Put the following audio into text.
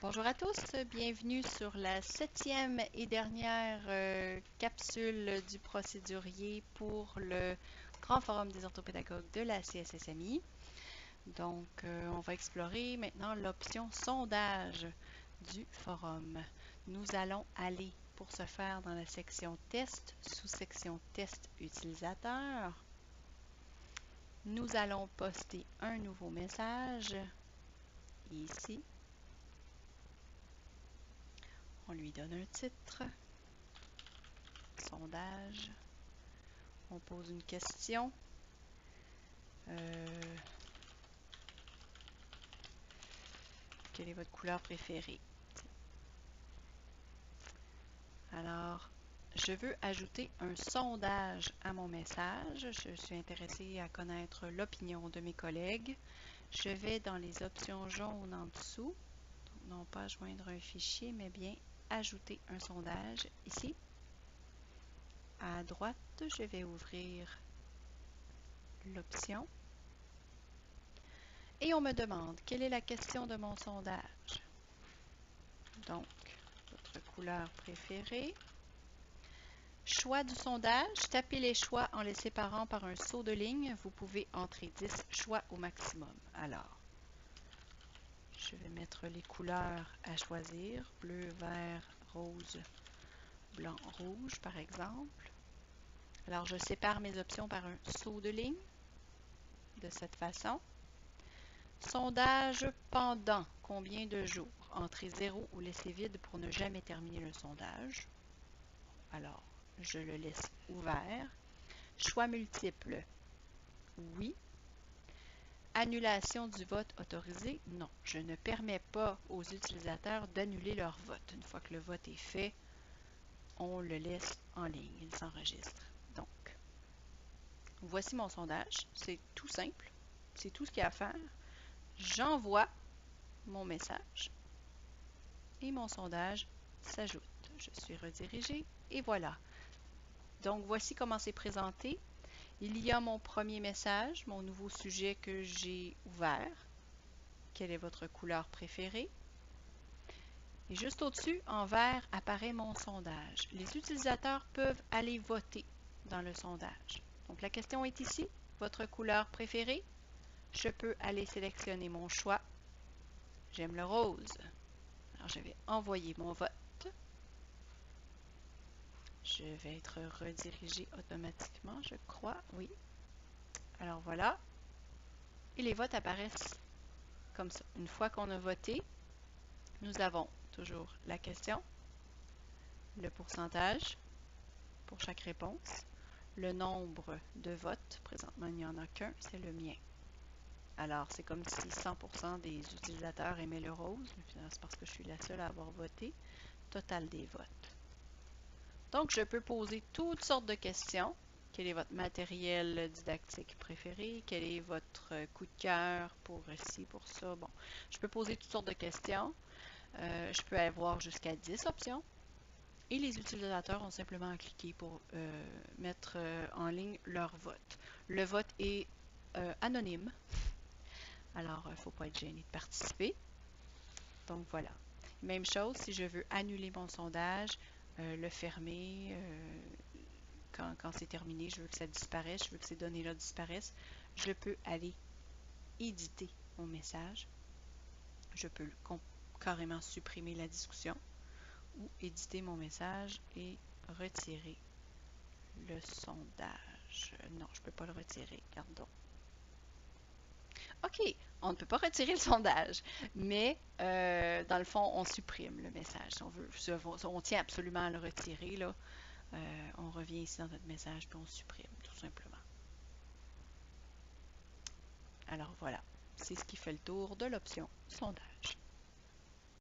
Bonjour à tous, bienvenue sur la 7e et dernière capsule du procédurier pour le Grand Forum des orthopédagogues de la CSSMI. Donc, on va explorer maintenant l'option sondage du forum. Nous allons aller pour ce faire dans la section test, sous-section test utilisateur. Nous allons poster un nouveau message ici. On lui donne un titre, sondage, on pose une question. Quelle est votre couleur préférée? Alors, je veux ajouter un sondage à mon message. Je suis intéressée à connaître l'opinion de mes collègues. Je vais dans les options jaunes en dessous. Donc, non pas joindre un fichier, mais bien ajouter un sondage ici. À droite, je vais ouvrir l'option. Et on me demande quelle est la question de mon sondage. Donc, votre couleur préférée. Choix du sondage. Tapez les choix en les séparant par un saut de ligne. Vous pouvez entrer 10 choix au maximum. Alors, je vais mettre les couleurs à choisir. Bleu, vert, rose, blanc, rouge, par exemple. Alors, je sépare mes options par un saut de ligne. De cette façon. Sondage pendant combien de jours? Entrez 0 ou laissez vide pour ne jamais terminer le sondage. Alors, je le laisse ouvert. Choix multiple. Oui. Annulation du vote autorisé. Non, je ne permets pas aux utilisateurs d'annuler leur vote. Une fois que le vote est fait, on le laisse en ligne. Il s'enregistre. Donc, voici mon sondage. C'est tout simple. C'est tout ce qu'il y a à faire. J'envoie mon message et mon sondage s'ajoute. Je suis redirigée et voilà. Donc, voici comment c'est présenté. Il y a mon premier message, mon nouveau sujet que j'ai ouvert. Quelle est votre couleur préférée? Et juste au-dessus, en vert, apparaît mon sondage. Les utilisateurs peuvent aller voter dans le sondage. Donc, la question est ici. Votre couleur préférée? Je peux aller sélectionner mon choix. J'aime le rose. Alors, je vais envoyer mon vote. Je vais être redirigée automatiquement, je crois. Oui. Alors, voilà. Et les votes apparaissent comme ça. Une fois qu'on a voté, nous avons toujours la question, le pourcentage pour chaque réponse, le nombre de votes. Présentement, il n'y en a qu'un, c'est le mien. Alors, c'est comme si 100% des utilisateurs aimaient le rose. C'est parce que je suis la seule à avoir voté. Total des votes. Donc, je peux poser toutes sortes de questions. Quel est votre matériel didactique préféré? Quel est votre coup de cœur pour ci, pour ça? Bon, je peux poser toutes sortes de questions. Je peux avoir jusqu'à 10 options. Et les utilisateurs ont simplement à cliquer pour mettre en ligne leur vote. Le vote est anonyme. Alors, il ne faut pas être gêné de participer. Donc, voilà. Même chose, si je veux annuler mon sondage, le fermer, quand c'est terminé, je veux que ça disparaisse, je veux que ces données-là disparaissent, je peux aller éditer mon message. Je peux carrément supprimer la discussion ou éditer mon message et retirer le sondage. Non, je ne peux pas le retirer. Gardons. OK, on ne peut pas retirer le sondage, mais dans le fond, on supprime le message. Si on veut, on tient absolument à le retirer, là, on revient ici dans notre message puis on supprime, tout simplement. Alors voilà, c'est ce qui fait le tour de l'option sondage.